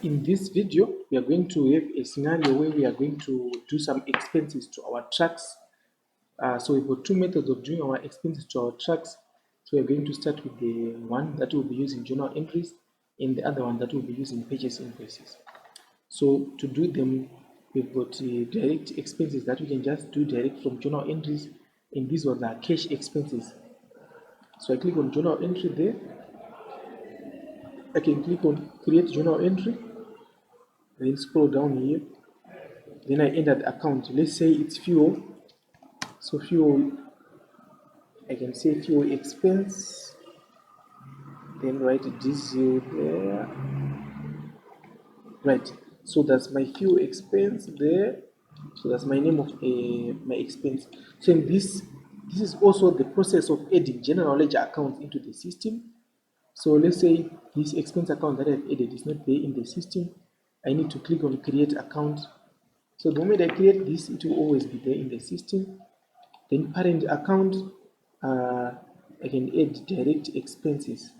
In this video, we are going to have a scenario where we are going to do some expenses to our trucks. So we've got two methods of doing our expenses to our trucks. So we're going to start with the one that will be using journal entries and the other one that will be using purchase invoices. So to do them, we've got direct expenses that we can just do direct from journal entries, and these ones are cash expenses. So I click on journal entry there. I can click on create journal entry, then scroll down here. Then I enter the account. Let's say it's fuel. So fuel, I can say fuel expense. Then write diesel there. Right. So that's my fuel expense there. So that's my name of my expense. So in this is also the process of adding general ledger accounts into the system. So let's say this expense account that I've added is not there in the system. I need to click on create account. So the moment I create this, it will always be there in the system. Then parent account, I can add direct expenses.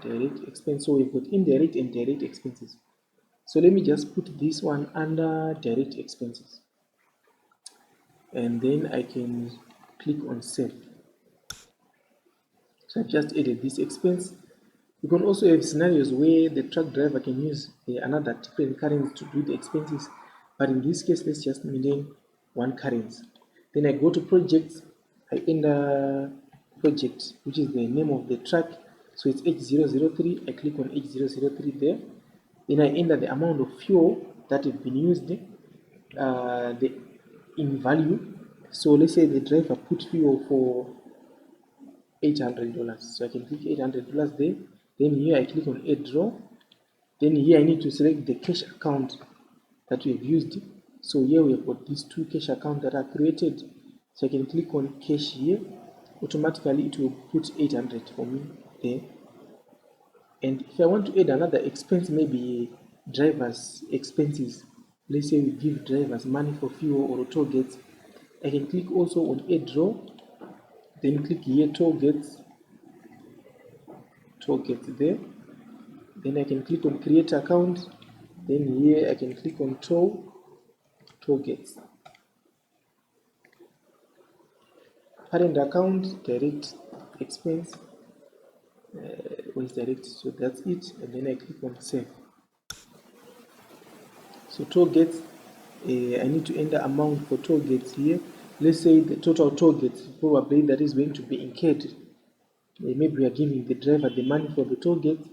Direct expense. So we've got indirect and direct expenses. So let me just put this one under direct expenses. And then I can click on save. So I've just added this expense. You can also have scenarios where the truck driver can use another different currency to do the expenses. But in this case, let's just maintain one currency. Then I go to projects. I enter project, which is the name of the truck. So it's H003. I click on H003 there. Then I enter the amount of fuel that has been used in value. So let's say the driver put fuel for $800. So I can click $800 there. Then here I click on add draw. Then here I need to select the cash account that we have used. So here we have got these two cash accounts that are created. So I can click on cash here. Automatically it will put 800 for me there. And if I want to add another expense, maybe drivers expenses, let's say we give drivers money for fuel or toll gates, I can click also on add draw. Then click here toll gates there. Then I can click on create account. Then here I can click on toll gates. Parent account, direct expense, was direct, so that's it. And then I click on save. So toll gates, I need to enter amount for toll gates here. Let's say the total toll gates probably that is going to be incurred. Maybe we are giving the driver the money for the toll gate.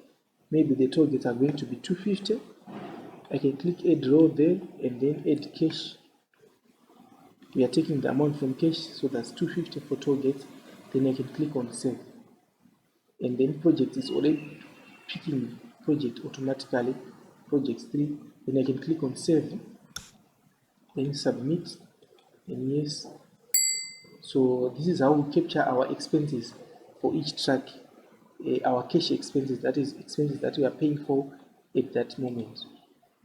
Maybe the toll gates are going to be 250. I can click add draw there and then add cash. We are taking the amount from cash, so that's 250 for toll gates. Then I can click on save. And then project is already picking project automatically, project 3. Then I can click on save, then submit, and yes. So this is how we capture our expenses for each truck, our cash expenses, that is expenses that we are paying for at that moment.